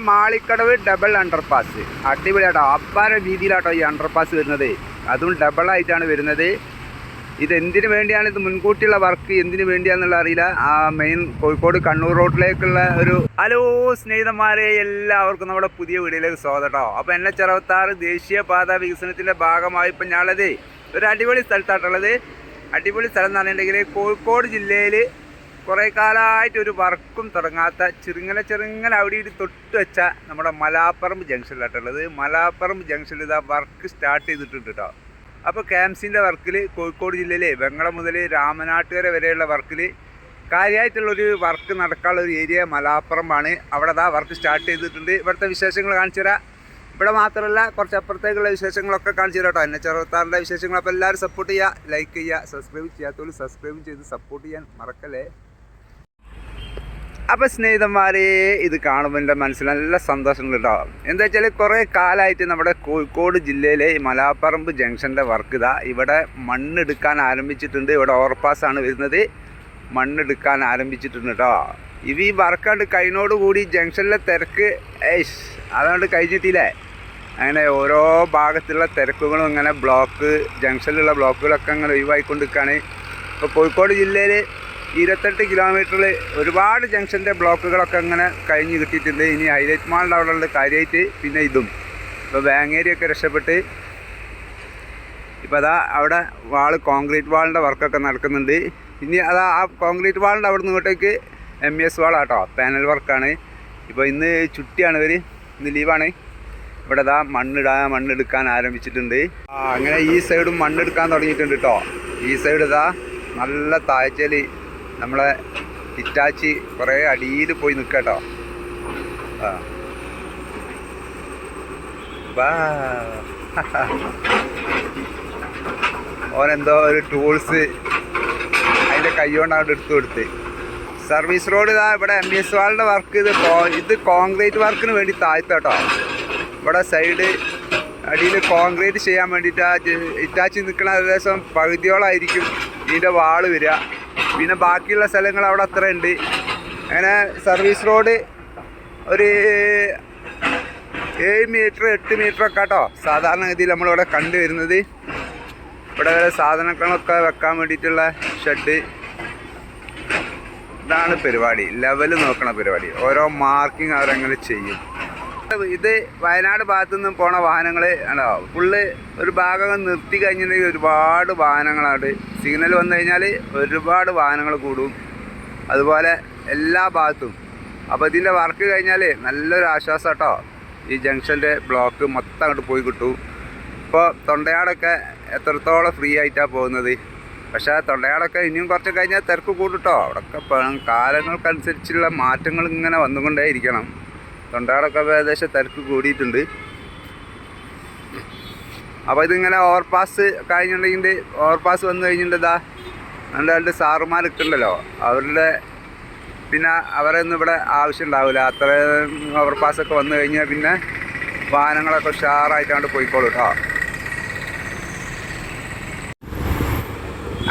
Malikkadavu double underpass അടിപൊളിയാട്ടോ. അപ്പാര രീതിയിലാട്ടോ ഈ അണ്ടർപാസ് വരുന്നത്. അതും ഡബിളായിട്ടാണ് വരുന്നത്. ഇതെന്തിനു വേണ്ടിയാണ്, ഇത് മുൻകൂട്ടിയുള്ള വർക്ക് എന്തിനു വേണ്ടിയാണെന്നുള്ള അറിയില്ല. ആ മെയിൻ കോഴിക്കോട് കണ്ണൂർ റോഡിലേക്കുള്ള ഒരു ഹലോ സ്നേഹിതന്മാരെ, എല്ലാവർക്കും നമ്മുടെ പുതിയ വീഡിയോയിലേക്ക് സ്വാഗതം കേട്ടോ. അപ്പോൾ NH66 ദേശീയപാത വികസനത്തിൻ്റെ ഭാഗമായി ഇപ്പം ഞാനുള്ളത് ഒരു അടിപൊളി സ്ഥലത്തായിട്ടുള്ളത്. അടിപൊളി സ്ഥലം എന്ന് പറഞ്ഞിട്ടുണ്ടെങ്കിൽ കോഴിക്കോട് ജില്ലയിൽ കുറേ കാലമായിട്ട് ഒരു വർക്കും തുടങ്ങാത്ത ചെറുങ്ങനെ അവിടെ തൊട്ട് വെച്ച നമ്മുടെ മലാപ്പറമ്പ് ജംഗ്ഷനിലായിട്ടുള്ളത്. മലാപ്പറമ്പ് ജംഗ്ഷനിൽ ഇതാ വർക്ക് സ്റ്റാർട്ട് ചെയ്തിട്ടുണ്ട് കേട്ടോ. അപ്പോൾ ക്യാമ്സിൻ്റെ വർക്കിൽ കോഴിക്കോട് ജില്ലയിലെ വെങ്ങളം മുതൽ രാമനാട്ടുകര വരെയുള്ള വർക്കിൽ കാര്യമായിട്ടുള്ളൊരു വർക്ക് നടക്കാനുള്ള ഒരു ഏരിയ മലാപ്പറമ്പാണ്. അവിടെ അതാ വർക്ക് സ്റ്റാർട്ട് ചെയ്തിട്ടുണ്ട്. ഇവിടുത്തെ വിശേഷങ്ങൾ കാണിച്ചു തരാം. ഇവിടെ മാത്രമല്ല കുറച്ച് അപ്പുറത്തേക്കുള്ള വിശേഷങ്ങളൊക്കെ കാണിച്ചു തരാം കേട്ടോ. NH66 വിശേഷങ്ങൾ. അപ്പോൾ എല്ലാവരും സപ്പോർട്ട് ചെയ്യുക, ലൈക്ക് ചെയ്യുക, സബ്സ്ക്രൈബ് ചെയ്യാത്തവർ സബ്സ്ക്രൈബ് ചെയ്ത് സപ്പോർട്ട് ചെയ്യാൻ മറക്കല്ലേ. അപ്പോൾ സ്നേഹിതന്മാരെ, ഇത് കാണുമ്പോൾ എൻ്റെ മനസ്സിൽ നല്ല സന്തോഷമുണ്ട് കേട്ടോ. എന്താ വെച്ചാൽ കുറേ കാലമായിട്ട് നമ്മുടെ കോഴിക്കോട് ജില്ലയിലെ മലാപ്പറമ്പ് ജംഗ്ഷൻ്റെ വർക്ക് ഇതാ ഇവിടെ മണ്ണെടുക്കാൻ ആരംഭിച്ചിട്ടുണ്ട്. ഇവിടെ ഓവർപാസ്സാണ് വരുന്നത്. മണ്ണെടുക്കാൻ ആരംഭിച്ചിട്ടുണ്ട് കേട്ടോ. ഈ വർക്കാണ്ട് കഴിഞ്ഞോടുകൂടി ജംഗ്ഷനിലെ തിരക്ക് അതുകൊണ്ട് കഴിഞ്ഞിട്ടില്ലേ. അങ്ങനെ ഓരോ ഭാഗത്തുള്ള തിരക്കുകളും ഇങ്ങനെ ജംഗ്ഷനിലുള്ള ബ്ലോക്കുകളൊക്കെ അങ്ങനെ ഒഴിവായിക്കൊണ്ടിരിക്കുകയാണ്. ഇപ്പോൾ കോഴിക്കോട് ജില്ലയിൽ 28 കിലോമീറ്ററിൽ ഒരുപാട് ജംഗ്ഷൻ്റെ ബ്ലോക്കുകളൊക്കെ അങ്ങനെ കഴിഞ്ഞ് കിട്ടിയിട്ടുണ്ട്. ഇനി ഹൈലൈറ്റ് മാളിൻ്റെ അവിടെ ഉള്ള കാര്യമായിട്ട് പിന്നെ ഇതും ഇപ്പോൾ ബാങ്കേരിയൊക്കെ രക്ഷപ്പെട്ട് ഇപ്പോൾ അതാ അവിടെ കോൺക്രീറ്റ് വാളിൻ്റെ വർക്കൊക്കെ നടക്കുന്നുണ്ട്. ഇനി അതാ ആ കോൺക്രീറ്റ് വാളിൻ്റെ അവിടെ നിന്ന് ഇങ്ങോട്ടേക്ക് MES വാളാട്ടോ, പാനൽ വർക്കാണ്. ഇപ്പോൾ ഇന്ന് ചുറ്റിയാണ് ഇന്ന് ലീവാണ്. ഇവിടെ അതാ മണ്ണെടുക്കാൻ ആരംഭിച്ചിട്ടുണ്ട്. അങ്ങനെ ഈ സൈഡും മണ്ണെടുക്കാൻ തുടങ്ങിയിട്ടുണ്ട് കേട്ടോ. ഈ സൈഡ് ഇതാ നല്ല താഴ്ചയിൽ നമ്മളെ ഹിറ്റാച്ചി കുറേ അടിയിൽ പോയി നിൽക്കുക കേട്ടോ. ഓനെന്തോ ഒരു ടൂൾസ് അതിൻ്റെ കൈ കൊണ്ട് അവിടെ എടുത്തു കൊടുത്ത്. സർവീസ് റോഡ് ഇതാ ഇവിടെ MES വാളിൻ്റെ വർക്ക് ഇത് കോൺക്രീറ്റ് വർക്കിന് വേണ്ടി താഴ്ത്താട്ടോ. ഇവിടെ സൈഡ് അടിയിൽ കോൺക്രീറ്റ് ചെയ്യാൻ വേണ്ടിയിട്ട് ഹിറ്റാച്ചി നിൽക്കണ ഏകദേശം പകുതിയോളായിരിക്കും ഇതിൻ്റെ വാള് വരിക. പിന്നെ ബാക്കിയുള്ള സ്ഥലങ്ങൾ അവിടെ അത്ര ഉണ്ട്. അങ്ങനെ സർവീസ് റോഡ് ഒരു 7 മീറ്റർ 8 മീറ്ററൊക്കെ കേട്ടോ സാധാരണഗതിയിൽ നമ്മളിവിടെ കണ്ടുവരുന്നത്. ഇവിടെ സാധനങ്ങളൊക്കെ വെക്കാൻ വേണ്ടിയിട്ടുള്ള ഷെഡ്. ഇതാണ് പരിപാടി, ലെവല് നോക്കണ പരിപാടി. ഓരോ മാർക്കിങ് അവരങ്ങനെ ചെയ്യും. ഇത് വയനാട് ഭാഗത്തു നിന്നും പോണ വാഹനങ്ങൾ ആണോ ഫുള്ള് ഒരു ഭാഗം നിർത്തി കഴിഞ്ഞിട്ടുണ്ടെങ്കിൽ ഒരുപാട് വാഹനങ്ങളാണ്. സിഗ്നൽ വന്നു കഴിഞ്ഞാൽ ഒരുപാട് വാഹനങ്ങൾ കൂടും. അതുപോലെ എല്ലാ ഭാഗത്തും. അപ്പോൾ ഇതിൻ്റെ വർക്ക് കഴിഞ്ഞാൽ നല്ലൊരു ആശ്വാസം കേട്ടോ. ഈ ജംഗ്ഷൻ്റെ ബ്ലോക്ക് മൊത്തം അങ്ങോട്ട് പോയി കിട്ടും. ഇപ്പോൾ തൊണ്ടയാടൊക്കെ എത്രത്തോളം ഫ്രീ ആയിട്ടാണ് പോകുന്നത്. പക്ഷേ തൊണ്ടയാടൊക്കെ ഇനിയും കുറച്ച് കഴിഞ്ഞാൽ തിരക്ക് കൂടും കേട്ടോ. അവിടെയൊക്കെ കാലങ്ങൾക്കനുസരിച്ചുള്ള മാറ്റങ്ങൾ ഇങ്ങനെ വന്നുകൊണ്ടേ ഇരിക്കണം. തൊണ്ടയാടൊക്കെ ഏകദേശം തിരക്ക് കൂടിയിട്ടുണ്ട്. അപ്പോൾ ഇതിങ്ങനെ ഓവർപാസ് കഴിഞ്ഞിട്ടുണ്ടെങ്കിൽ ഓവർപാസ് വന്നു കഴിഞ്ഞിട്ടുണ്ടാ രണ്ട് സാറുമാരൊക്കെ ഉണ്ടല്ലോ, അവരുടെ പിന്നെ അവരൊന്നും ഇവിടെ ആവശ്യം ഉണ്ടാവില്ല. അത്രയും ഓവർപാസൊക്കെ വന്നു കഴിഞ്ഞാൽ പിന്നെ വാഹനങ്ങളൊക്കെ ഉഷാറായിട്ടാണ്ട് പോയിക്കോളൂ കേട്ടോ.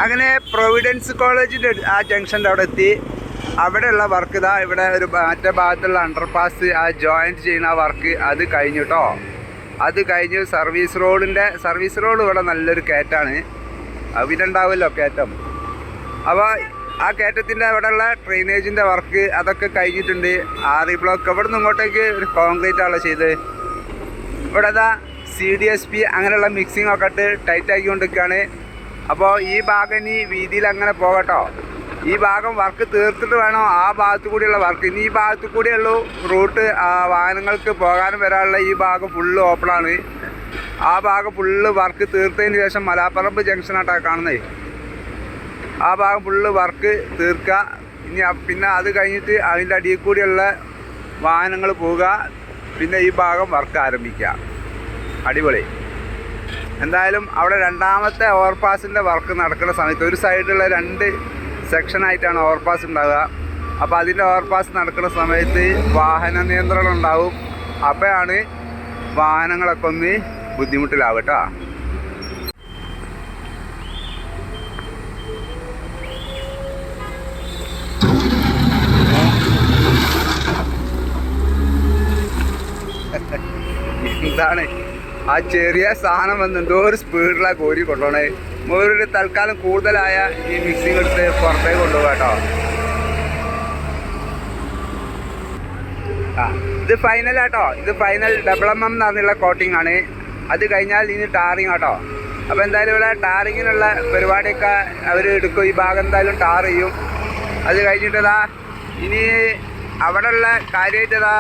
അങ്ങനെ പ്രൊവിഡൻസ് കോളേജിൻ്റെ ആ ജംഗ്ഷൻ്റെ അവിടെ എത്തി. അവിടെയുള്ള വർക്ക് ഇതാ ഇവിടെ ഒരു മറ്റേ ഭാഗത്തുള്ള അണ്ടർപാസ് ആ ജോയിൻറ്റ് ചെയ്യുന്ന ആ വർക്ക് അത് കഴിഞ്ഞു കേട്ടോ. അത് കഴിഞ്ഞ് സർവീസ് റോഡ് ഇവിടെ നല്ലൊരു കയറ്റാണ്. പിന്നെ ഉണ്ടാവുമല്ലോ കയറ്റം. അപ്പോൾ ആ കയറ്റത്തിൻ്റെ അവിടെയുള്ള ഡ്രെയിനേജിൻ്റെ വർക്ക് അതൊക്കെ കഴിഞ്ഞിട്ടുണ്ട്. RE ബ്ലോക്ക് ഇവിടെ നിന്ന് ഇങ്ങോട്ടേക്ക് ഒരു കോൺക്രീറ്റ് ആണല്ലോ ചെയ്ത്. ഇവിടെ അതാ CDSP അങ്ങനെയുള്ള മിക്സിംഗ് ഒക്കെ ഇട്ട് ടൈറ്റ് ആക്കിക്കൊണ്ടിരിക്കുകയാണ്. അപ്പോൾ ഈ ഭാഗം ഇനി വീതിയിൽ അങ്ങനെ പോകട്ടോ. ഈ ഭാഗം വർക്ക് തീർത്തിട്ട് വേണം ആ ഭാഗത്തു കൂടിയുള്ള വർക്ക്. ഇനി ഈ ഭാഗത്തു കൂടിയുള്ളൂ റൂട്ട് വാഹനങ്ങൾക്ക് പോകാനും വരാനുള്ള. ഈ ഭാഗം ഫുള്ള് ഓപ്പണാണ്. ആ ഭാഗം ഫുള്ള് വർക്ക് തീർത്തതിന് ശേഷം മലാപ്പറമ്പ് ജംഗ്ഷനായിട്ടാണ് കാണുന്നത്. ആ ഭാഗം ഫുള്ള് വർക്ക് തീർക്കുക. ഇനി പിന്നെ അത് കഴിഞ്ഞിട്ട് അതിൻ്റെ അടിയിൽ കൂടിയുള്ള വാഹനങ്ങൾ പോവുക. പിന്നെ ഈ ഭാഗം വർക്ക് ആരംഭിക്കുക. അടിപൊളി. എന്തായാലും അവിടെ രണ്ടാമത്തെ ഓവർപാസിൻ്റെ വർക്ക് നടക്കുന്ന സമയത്ത് ഒരു സൈഡിലുള്ള 2 സെക്ഷനായിട്ടാണ് ഓവർപാസ് ഉണ്ടാവുക. അപ്പോൾ അതിൻ്റെ ഓവർപാസ് നടക്കുന്ന സമയത്ത് വാഹന നിയന്ത്രണം ഉണ്ടാവും. അപ്പോഴാണ് വാഹനങ്ങളൊക്കെ ഒന്ന് ബുദ്ധിമുട്ടിലാവും കേട്ടോ. അതാണ് ആ ചെറിയ സാധനം വന്ന് എന്തോ ഒരു സ്പീഡിലാണ് കോരി കൊണ്ടുപോകണേ. ഒരു തൽക്കാലം കൂടുതലായ ഈ മിക്സിങ് എടുത്ത് പുറത്തേക്ക് കൊണ്ടുപോകാം കേട്ടോ. ഇത് ഫൈനലാട്ടോ. ഇത് ഫൈനൽ ഡബിൾ എന്ന് പറഞ്ഞുള്ള കോട്ടിംഗ് ആണ്. അത് കഴിഞ്ഞാൽ ഇനി ടാറിങ് കേട്ടോ. അപ്പോൾ എന്തായാലും ഇവിടെ ടാറിങ്ങിനുള്ള പരിപാടിയൊക്കെ അവർ എടുക്കും. ഈ ഭാഗം എന്തായാലും ടാർ ചെയ്യും. അത് കഴിഞ്ഞിട്ടതാ ഇനി അവിടെയുള്ള കാര്യമായിട്ടതാ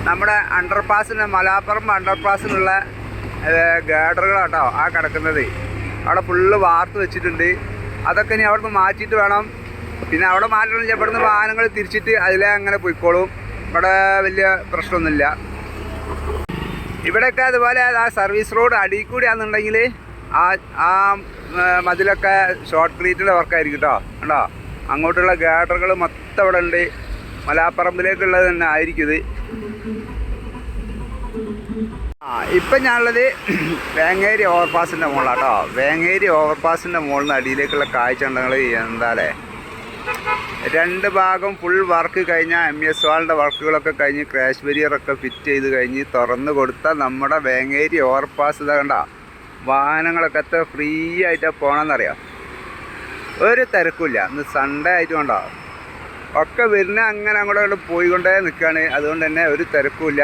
നമ്മുടെ അണ്ടർപാസിന് മലാപ്പുറം അണ്ടർപാസിനുള്ള ഗേഡറുകളാട്ടോ ആ കിടക്കുന്നത്. അവിടെ ഫുള്ള് വാർത്ത് വെച്ചിട്ടുണ്ട്. അതൊക്കെ ഇനി അവിടുന്ന് മാറ്റിയിട്ട് വേണം. പിന്നെ അവിടെ മാറ്റണം. ഇവിടുന്ന് വാഹനങ്ങൾ തിരിച്ചിട്ട് അതിലെ അങ്ങനെ പോയിക്കോളും. ഇവിടെ വലിയ പ്രശ്നമൊന്നുമില്ല. ഇവിടെയൊക്കെ അതുപോലെ ആ സർവീസ് റോഡ് അടിയിൽ കൂടിയാണെന്നുണ്ടെങ്കിൽ ആ മതിലൊക്കെ ഷോർട്ട് ക്രീറ്റിൻ്റെ വർക്കായിരിക്കും കേട്ടോ. കണ്ടോ, അങ്ങോട്ടുള്ള ഗേഡറുകൾ മൊത്തം അവിടെ ഉണ്ട്. മലാപ്പറമ്പിലേക്കുള്ളത് തന്നെ ആയിരിക്കും ഇത്. ഇപ്പം ഞാനുള്ളത് വേങ്ങേരി ഓവർപാസിൻ്റെ മുകളിലാട്ടോ. വേങ്ങേരി ഓവർപാസിൻ്റെ മുകളിൽ നിന്ന് അടിയിലേക്കുള്ള കാഴ്ച ഉണ്ടെങ്കിൽ എന്താല്ലേ, രണ്ട് ഭാഗം ഫുൾ വർക്ക് കഴിഞ്ഞാൽ MES വാളിൻ്റെ വർക്കുകളൊക്കെ കഴിഞ്ഞ് ക്രാഷ് ബാരിയറൊക്കെ ഫിറ്റ് ചെയ്ത് കഴിഞ്ഞ് തുറന്ന് കൊടുത്ത നമ്മുടെ വേങ്ങേരി ഓവർപാസ് ഇതാ കണ്ട. വാഹനങ്ങളൊക്കെ എത്ര ഫ്രീ ആയിട്ടാണ് പോകണമെന്നറിയാം. ഒരു തിരക്കില്ല. ഇന്ന് സൺഡേ ആയിട്ടുകൊണ്ടോ ഒക്കെ വരുന്ന അങ്ങനെ അങ്ങോട്ട് പോയിക്കൊണ്ടേ നിൽക്കുകയാണ്. അതുകൊണ്ട് തന്നെ ഒരു തിരക്കുമില്ല.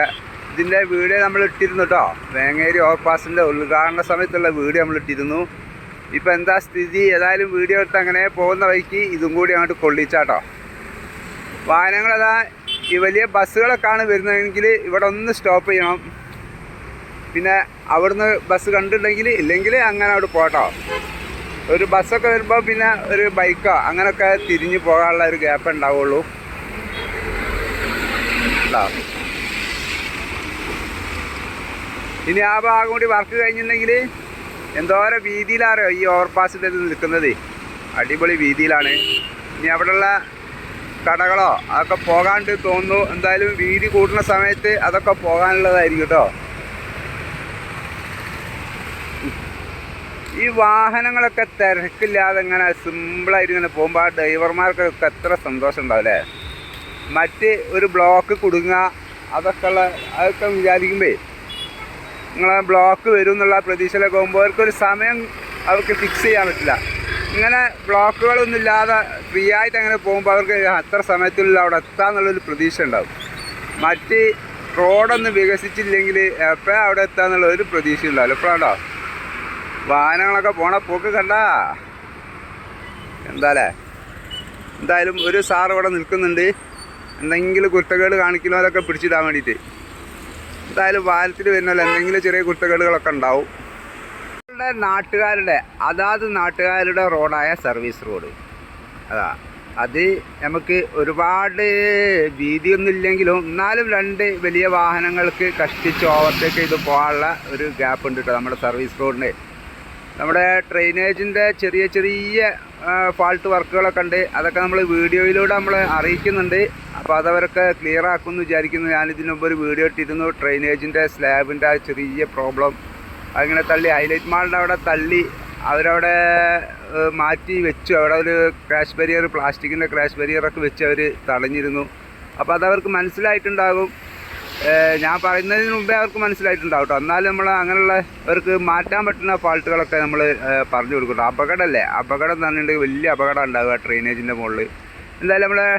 ഇതിൻ്റെ വീഡിയോ നമ്മൾ ഇട്ടിരുന്നു കേട്ടോ. വേങ്ങേരി ഓവർപാസിൻ്റെ ഉദ്ഘാടന സമയത്തുള്ള വീഡിയോ നമ്മൾ ഇട്ടിരുന്നു. ഇപ്പം എന്താ സ്ഥിതി, ഏതായാലും വീഡിയോ എടുത്ത് അങ്ങനെ പോകുന്ന വഴിക്ക് ഇതും കൂടി അങ്ങോട്ട് കൊള്ളിച്ചാട്ടോ. വാഹനങ്ങളതാ ഈ വലിയ ബസ്സുകളൊക്കെയാണ് വരുന്നതെങ്കിൽ ഇവിടെ ഒന്ന് സ്റ്റോപ്പ് ചെയ്യണം. പിന്നെ അവിടുന്ന് ബസ് കണ്ടിട്ടുണ്ടെങ്കിൽ ഇല്ലെങ്കിൽ അങ്ങനെ അവിടെ പോട്ടോ. ഒരു ബസ്സൊക്കെ വരുമ്പോൾ പിന്നെ ഒരു ബൈക്കോ അങ്ങനെയൊക്കെ തിരിഞ്ഞ് പോകാനുള്ള ഒരു ഗ്യാപ്പ് ഉണ്ടാവുള്ളൂ. ഇനി ആ ഭാഗം കൂടി വർക്ക് കഴിഞ്ഞിട്ടുണ്ടെങ്കിൽ എന്തോരം വീതിയിലാണോ ഈ ഓവർപാസിൻ്റെ ഇത് നിൽക്കുന്നത്. അടിപൊളി വീതിയിലാണ്. ഇനി അവിടെയുള്ള കടകളോ അതൊക്കെ പോകാണ്ട് തോന്നുന്നു. എന്തായാലും വീതി കൂടുന്ന സമയത്ത് അതൊക്കെ പോകാനുള്ളതായിരിക്കും കേട്ടോ. ഈ വാഹനങ്ങളൊക്കെ തിരക്കില്ലാതെ ഇങ്ങനെ സിമ്പിളായിട്ട് ഇങ്ങനെ പോകുമ്പോൾ ആ ഡ്രൈവർമാർക്കൊക്കെ എത്ര സന്തോഷം ഉണ്ടാവും അല്ലേ. മറ്റ് ഒരു ബ്ലോക്ക് കുടുങ്ങുക അതൊക്കെ വിചാരിക്കുമ്പോൾ നിങ്ങളെ ബ്ലോക്ക് വരും എന്നുള്ള പ്രതീക്ഷയിലൊക്കെ പോകുമ്പോൾ അവർക്കൊരു സമയം അവർക്ക് ഫിക്സ് ചെയ്യാൻ പറ്റില്ല. ഇങ്ങനെ ബ്ലോക്കുകളൊന്നും ഇല്ലാതെ ഫ്രീ ആയിട്ട് അങ്ങനെ പോകുമ്പോൾ അവർക്ക് അത്ര സമയത്തുള്ളിൽ അവിടെ എത്താമെന്നുള്ളൊരു പ്രതീക്ഷ ഉണ്ടാവും. മറ്റ് റോഡൊന്നും വികസിച്ചില്ലെങ്കിൽ എപ്പോഴാണ് അവിടെ എത്താമെന്നുള്ള ഒരു പ്രതീക്ഷ ഉണ്ടാവില്ല. എപ്പോഴാണോ വാഹനങ്ങളൊക്കെ പോണ പോക്ക് കണ്ട എന്താല്ലേ. എന്തായാലും ഒരു സാർ ഇവിടെ നിൽക്കുന്നുണ്ട്. എന്തെങ്കിലും കുരുത്തക്കേട് കാണിക്കുന്നവരൊക്കെ പിടിച്ചിടാൻ വേണ്ടിയിട്ട്. എന്തായാലും വാഹനത്തിൽ വരുന്നല്ലോ എന്തെങ്കിലും ചെറിയ കുരുത്തക്കേടുകളൊക്കെ ഉണ്ടാവും. നാട്ടുകാരുടെ അതാത് നാട്ടുകാരുടെ റോഡായ സർവീസ് റോഡ് അത് നമുക്ക് ഒരുപാട് വീതിയൊന്നും ഇല്ലെങ്കിലും എന്നാലും രണ്ട് വലിയ വാഹനങ്ങൾക്ക് കഷ്ടിച്ച് ഓവർടേക്ക് ചെയ്ത് പോകാനുള്ള ഒരു ഗ്യാപ്പ് ഉണ്ട് കേട്ടോ നമ്മുടെ സർവീസ് റോഡിന്. നമ്മുടെ ഡ്രെയിനേജിൻ്റെ ചെറിയ ചെറിയ ഫാൾട്ട് വർക്കുകളൊക്കെ ഉണ്ട്. അതൊക്കെ നമ്മൾ വീഡിയോയിലൂടെ നമ്മൾ അറിയിക്കുന്നുണ്ട്. അപ്പോൾ അതവരൊക്കെ ക്ലിയർ ആക്കുമെന്ന് വിചാരിക്കുന്നു. ഞാനിതിന് മുമ്പ് ഒരു വീഡിയോ ഇട്ടിരുന്നു. ഡ്രെയിനേജിൻ്റെ സ്ലാബിൻ്റെ ആ ചെറിയ പ്രോബ്ലം അങ്ങനെ തള്ളി ഹൈലൈറ്റ് മാളിൻ്റെ അവിടെ തള്ളി അവരവിടെ മാറ്റി വെച്ചു. അവിടെ ഒരു ക്രാഷ് ബാരിയർ, പ്ലാസ്റ്റിക്കിൻ്റെ ക്രാഷ് ബാരിയറൊക്കെ വെച്ച് അവർ തടഞ്ഞിരുന്നു. അപ്പോൾ അതവർക്ക് മനസ്സിലായിട്ടുണ്ടാകും. ഞാൻ പറയുന്നതിന് മുമ്പേ അവർക്ക് മനസ്സിലായിട്ടുണ്ടാവും കേട്ടോ. എന്നാലും നമ്മൾ അങ്ങനെയുള്ള അവർക്ക് മാറ്റാൻ പറ്റുന്ന ഫാൾട്ടുകളൊക്കെ നമ്മൾ പറഞ്ഞു കൊടുക്കും. അപകടമല്ലേ, അപകടം എന്ന് പറഞ്ഞിട്ടുണ്ടെങ്കിൽ വലിയ അപകടം ഉണ്ടാവുക ഡ്രെയിനേജിൻ്റെ മുകളിൽ. എന്തായാലും നമ്മളെ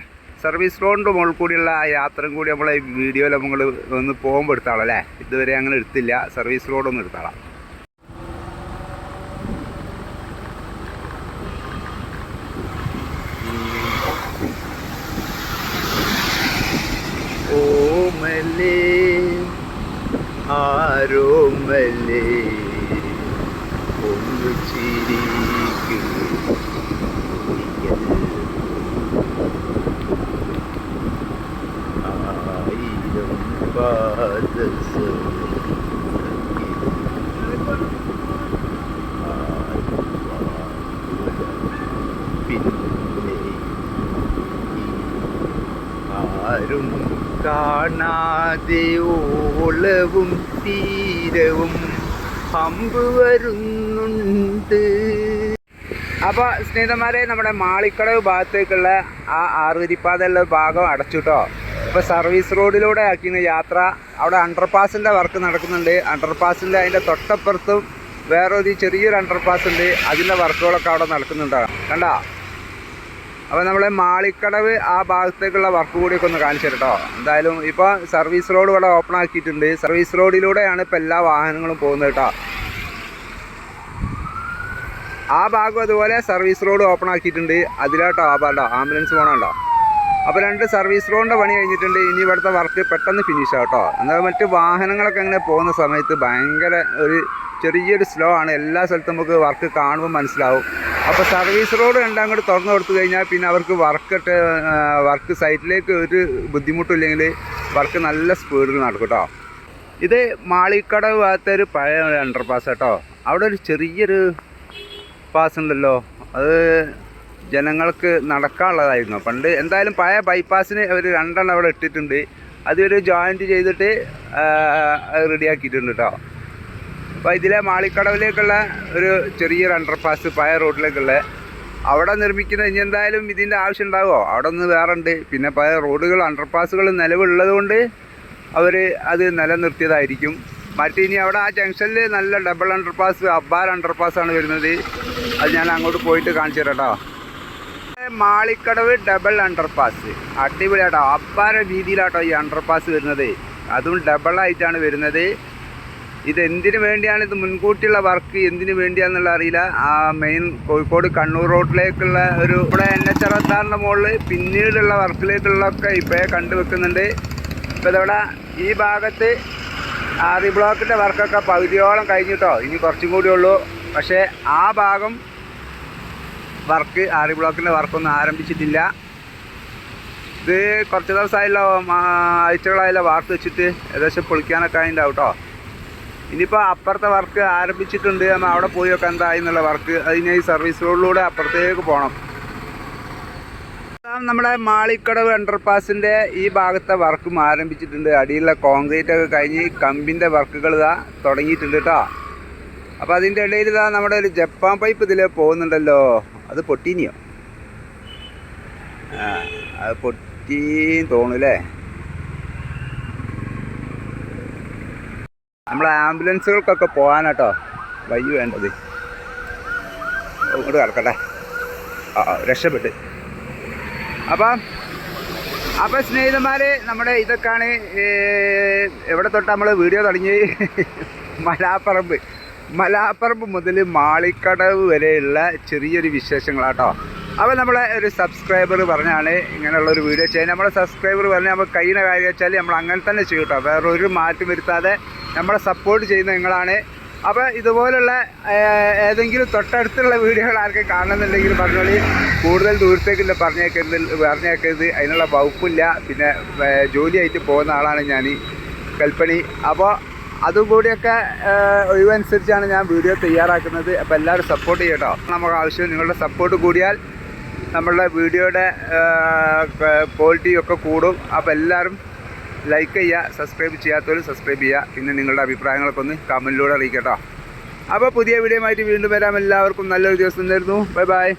സർവീസ് റോഡിൻ്റെ മുകളിൽ കൂടിയുള്ള ആ യാത്രയും കൂടി നമ്മളെ വീഡിയോയിൽ നമ്മൾ ഒന്ന് പോകുമ്പോൾ എടുത്താളാം അല്ലേ. ഇതുവരെ അങ്ങനെ എടുത്തില്ല. സർവീസ് റോഡൊന്നും എടുത്താളാം. ഓമലേ ആരോമലേ ഒന്ന് ചിരിക്കും ആയിരം പാദസ പിന്നെ ആരും കാണാതെ ഓളവും തീരവും പമ്പ് വരുന്നുണ്ട്. അപ്പോൾ സ്നേഹിതന്മാരെ, നമ്മുടെ മാളിക്കടവ് ഭാഗത്തേക്കുള്ള ആ ആറുവരിപ്പാതയുള്ള ഭാഗം അടച്ചു കേട്ടോ. ഇപ്പോൾ സർവീസ് റോഡിലൂടെ ആക്കിയ യാത്ര. അവിടെ അണ്ടർപാസിൻ്റെ വർക്ക് നടക്കുന്നുണ്ട്. അണ്ടർപാസിൻ്റെ അതിൻ്റെ തൊട്ടപ്പുറത്തും വേറൊരു ചെറിയൊരു അണ്ടർപാസ് ഉണ്ട്. അതിൻ്റെ വർക്കുകളൊക്കെ അവിടെ നടക്കുന്നുണ്ടാകും. കണ്ടോ? അപ്പോൾ നമ്മൾ മാളിക്കടവ് ആ ഭാഗത്തേക്കുള്ള വർക്ക് കൂടിയൊക്കെ ഒന്ന് കാണിച്ചു കേട്ടോ. എന്തായാലും ഇപ്പോൾ സർവീസ് റോഡ് ഇവിടെ ഓപ്പൺ ആക്കിയിട്ടുണ്ട്. സർവീസ് റോഡിലൂടെയാണ് ഇപ്പോൾ എല്ലാ വാഹനങ്ങളും പോകുന്നത് കേട്ടോ. ആ ഭാഗം അതുപോലെ സർവീസ് റോഡ് ഓപ്പൺ ആക്കിയിട്ടുണ്ട്. അതിലാട്ടോ ആ ഭാഗം ആംബുലൻസ് പോകണുണ്ടോ. അപ്പോൾ 2 സർവീസ് റോഡിൻ്റെ പണി കഴിഞ്ഞിട്ടുണ്ട്. ഇനി ഇവിടുത്തെ വർക്ക് പെട്ടെന്ന് ഫിനിഷ് ആട്ടോ. എന്നാൽ മറ്റ് വാഹനങ്ങളൊക്കെ അങ്ങനെ പോകുന്ന സമയത്ത് ഭയങ്കര ഒരു ചെറിയൊരു സ്ലോ ആണ്. എല്ലാ സ്ഥലത്തും നമുക്ക് വർക്ക് കാണുമ്പോൾ മനസ്സിലാവും. അപ്പോൾ സർവീസ് റോഡ് അങ്ങോട്ട് തുറന്നു കൊടുത്തു കഴിഞ്ഞാൽ പിന്നെ അവർക്ക് വർക്ക് സൈറ്റിലേക്ക് ഒരു ബുദ്ധിമുട്ടില്ലെങ്കിൽ വർക്ക് നല്ല സ്പീഡിൽ നടക്കും കേട്ടോ. ഇത് മാളിക്കടവ് ഭാഗത്തൊരു പഴയ അണ്ടർപാസ് കേട്ടോ. അവിടെ ഒരു ചെറിയൊരു പാസ് ഉണ്ടല്ലോ, അത് ജനങ്ങൾക്ക് നടക്കാനുള്ളതായിരുന്നു പണ്ട്. എന്തായാലും പഴയ ബൈപ്പാസിന് അവർ 2 എണ്ണം അവിടെ ഇട്ടിട്ടുണ്ട്. അതൊരു ജോയിൻറ്റ് ചെയ്തിട്ട് റെഡിയാക്കിയിട്ടുണ്ട് കേട്ടോ. അപ്പോൾ ഇതിലെ മാളിക്കടവിലേക്കുള്ള ഒരു ചെറിയൊരു അണ്ടർപാസ് പഴയ റോഡിലേക്കുള്ള അവിടെ നിർമ്മിക്കുന്ന ഇനി എന്തായാലും ഇതിൻ്റെ ആവശ്യം ഉണ്ടാകുമോ? അവിടെ ഒന്ന് വേറെ ഉണ്ട്. പിന്നെ പഴയ റോഡുകൾ അണ്ടർപാസുകൾ നിലവിലുള്ളത് കൊണ്ട് അവർ അത് നിലനിർത്തിയതായിരിക്കും. ഇനി അവിടെ ആ ജംഗ്ഷനിൽ നല്ല ഡബിൾ അണ്ടർപാസ്, അബ്ബാർ അണ്ടർപാസ്സാണ് വരുന്നത്. അത് ഞാൻ അങ്ങോട്ട് പോയിട്ട് കാണിച്ചു തരാം കേട്ടോ. മാളിക്കടവ് ഡബിൾ അണ്ടർപാസ് അടിപൊളിയാട്ടോ. അബ്ബാര രീതിയിലാട്ടോ ഈ അണ്ടർപാസ് വരുന്നത്. അതും ഡബിളായിട്ടാണ് വരുന്നത്. ഇതെന്തിനു വേണ്ടിയാണ്, ഇത് മുൻകൂട്ടിയുള്ള വർക്ക് എന്തിനു വേണ്ടിയാണെന്നുള്ള അറിയില്ല. ആ മെയിൻ കോഴിക്കോട് കണ്ണൂർ റോഡിലേക്കുള്ള ഒരു ഇവിടെ NH-66 മുകളിൽ പിന്നീടുള്ള വർക്കിലേക്കുള്ളതൊക്കെ ഇപ്പോഴേ കണ്ടുവെക്കുന്നുണ്ട്. ഇപ്പോൾ ഇതവിടെ ഈ ഭാഗത്ത് ആറി ബ്ലോക്കിൻ്റെ വർക്കൊക്കെ പകുതിയോളം കഴിഞ്ഞിട്ടോ. ഇനി കുറച്ചും കൂടി ഉള്ളൂ. പക്ഷേ ആ ഭാഗം വർക്ക് ആറി ബ്ലോക്കിൻ്റെ വർക്കൊന്നും ആരംഭിച്ചിട്ടില്ല. ഇത് കുറച്ച് ദിവസമായല്ലോ, ആഴ്ചകളായല്ലോ വാർത്ത് വെച്ചിട്ട്. ഏകദേശം പൊളിക്കാനൊക്കെ അതിൻ്റെയാവും കേട്ടോ. ഇനിയിപ്പോൾ അപ്പുറത്തെ വർക്ക് ആരംഭിച്ചിട്ടുണ്ട്. നമ്മൾ അവിടെ പോയി ഒക്കെ എന്തായി എന്നുള്ള വർക്ക്. അതിന് ഈ സർവീസ് റോഡിലൂടെ അപ്പുറത്തേക്ക് പോകണം. നമ്മുടെ മാളിക്കടവ് അണ്ടർപാസിൻ്റെ ഈ ഭാഗത്തെ വർക്കും ആരംഭിച്ചിട്ടുണ്ട്. അടിയിലുള്ള കോൺക്രീറ്റ് ഒക്കെ കഴിഞ്ഞ് കമ്പിൻ്റെ വർക്കുകൾ ഇതാ തുടങ്ങിയിട്ടുണ്ട് കേട്ടോ. അപ്പോൾ അതിൻ്റെ ഇടയിൽ ഇതാ നമ്മുടെ ഒരു ജപ്പാൻ പൈപ്പ് ഇതിൽ പോകുന്നുണ്ടല്ലോ. അത് പൊട്ടീനിയോ? അത് പൊട്ടീന്ന് തോന്നൂല്ലേ. നമ്മളെ ആംബുലൻസുകൾക്കൊക്കെ പോകാനാട്ടോ വഴി വേണ്ടത്. ഇങ്ങോട്ട് കിടക്കട്ടെ. രക്ഷപ്പെട്ട്. അപ്പം സ്നേഹിതന്മാർ, നമ്മുടെ ഇതൊക്കെയാണ് എവിടെ തൊട്ട് നമ്മൾ വീഡിയോ തുടങ്ങി. മലാപ്പറമ്പ് മുതൽ മാളിക്കടവ് വരെയുള്ള ചെറിയൊരു വിശേഷങ്ങളാട്ടോ. അപ്പോൾ നമ്മളെ ഒരു സബ്സ്ക്രൈബർ പറഞ്ഞാണ് ഇങ്ങനെയുള്ളൊരു വീഡിയോ ചെയ്യാൻ. നമ്മുടെ സബ്സ്ക്രൈബർ പറഞ്ഞാൽ നമ്മൾ കഴിയുന്ന കാര്യം വെച്ചാൽ നമ്മൾ അങ്ങനെ തന്നെ ചെയ്യും കേട്ടോ. വേറൊരു മാറ്റം വരുത്താതെ നമ്മളെ സപ്പോർട്ട് ചെയ്യുന്ന നിങ്ങളാണ്. അപ്പോൾ ഇതുപോലുള്ള ഏതെങ്കിലും തൊട്ടടുത്തുള്ള വീഡിയോകൾ ആർക്കും കാണുന്നുണ്ടെങ്കിൽ പറഞ്ഞോളി. കൂടുതൽ ദൂരത്തേക്കില്ല പറഞ്ഞേക്കരുത്. അതിനുള്ള വകുപ്പില്ല. പിന്നെ ജോലിയായിട്ട് പോകുന്ന ആളാണ് ഞാൻ, കൽപ്പണി. അപ്പോൾ അതുകൂടിയൊക്കെ ഒഴിവനുസരിച്ചാണ് ഞാൻ വീഡിയോ തയ്യാറാക്കുന്നത്. അപ്പോൾ എല്ലാവരും സപ്പോർട്ട് ചെയ്യട്ടോ. നമുക്ക് ആവശ്യം നിങ്ങളുടെ സപ്പോർട്ട് കൂടിയാൽ നമ്മളുടെ വീഡിയോയുടെ ക്വാളിറ്റിയൊക്കെ കൂടും. അപ്പോൾ എല്ലാവരും ലൈക്ക് ചെയ്യുക, സബ്സ്ക്രൈബ് ചെയ്യാത്തവരും സബ്സ്ക്രൈബ് ചെയ്യുക. പിന്നെ നിങ്ങളുടെ അഭിപ്രായങ്ങളൊക്കെ ഒന്ന് കമൻറ്റിലൂടെ അറിയിക്കട്ടോ. അപ്പോൾ പുതിയ വീഡിയോ ആയിട്ട് വീണ്ടും വരാം. എല്ലാവർക്കും നല്ലൊരു ദിവസം തരുന്നു. Bye bye.